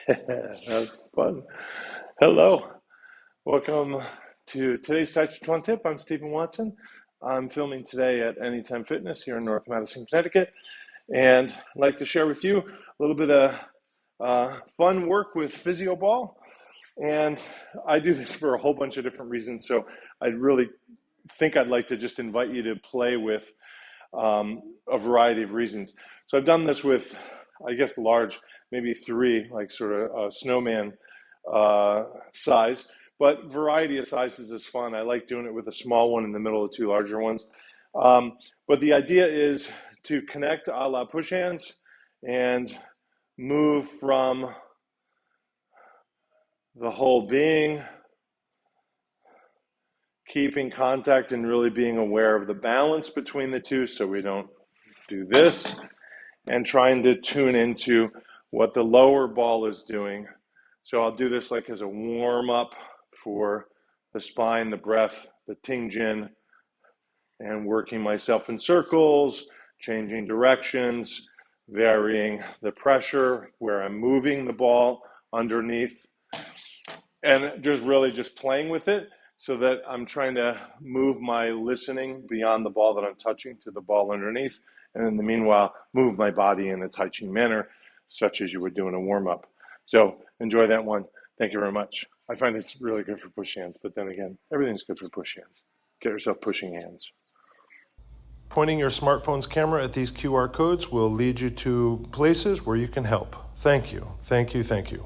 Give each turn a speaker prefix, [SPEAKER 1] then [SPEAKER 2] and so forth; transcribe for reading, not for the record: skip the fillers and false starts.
[SPEAKER 1] That's fun. Hello. Welcome to today's Tàijíquán Tip. I'm Stephen Watson. I'm filming today at Anytime Fitness here in North Madison, Connecticut. And I'd like to share with you a little bit of fun work with Physioball. And I do this for a whole bunch of different reasons. So I really think I'd like to just invite you to play with a variety of reasons. So I've done this with, I guess, large, maybe three, like sort of snowman size, but variety of sizes is fun. I like doing it with a small one in the middle of two larger ones. But the idea is to connect a la push hands and move from the whole being, keeping contact and really being aware of the balance between the two so we don't do this, and trying to tune into what the lower ball is doing. So I'll do this like as a warm up for the spine, the breath, the ting jin, and working myself in circles, changing directions, varying the pressure where I'm moving the ball underneath, and just really just playing with it so that I'm trying to move my listening beyond the ball that I'm touching to the ball underneath, and in the meanwhile, move my body in a Tai Chi manner, such as you would do in a warm-up. So enjoy that one. Thank you very much. I find it's really good for push hands, but then again, everything's good for push hands. Get yourself pushing hands. Pointing your smartphone's camera at these QR codes will lead you to places where you can help. Thank you, thank you, thank you.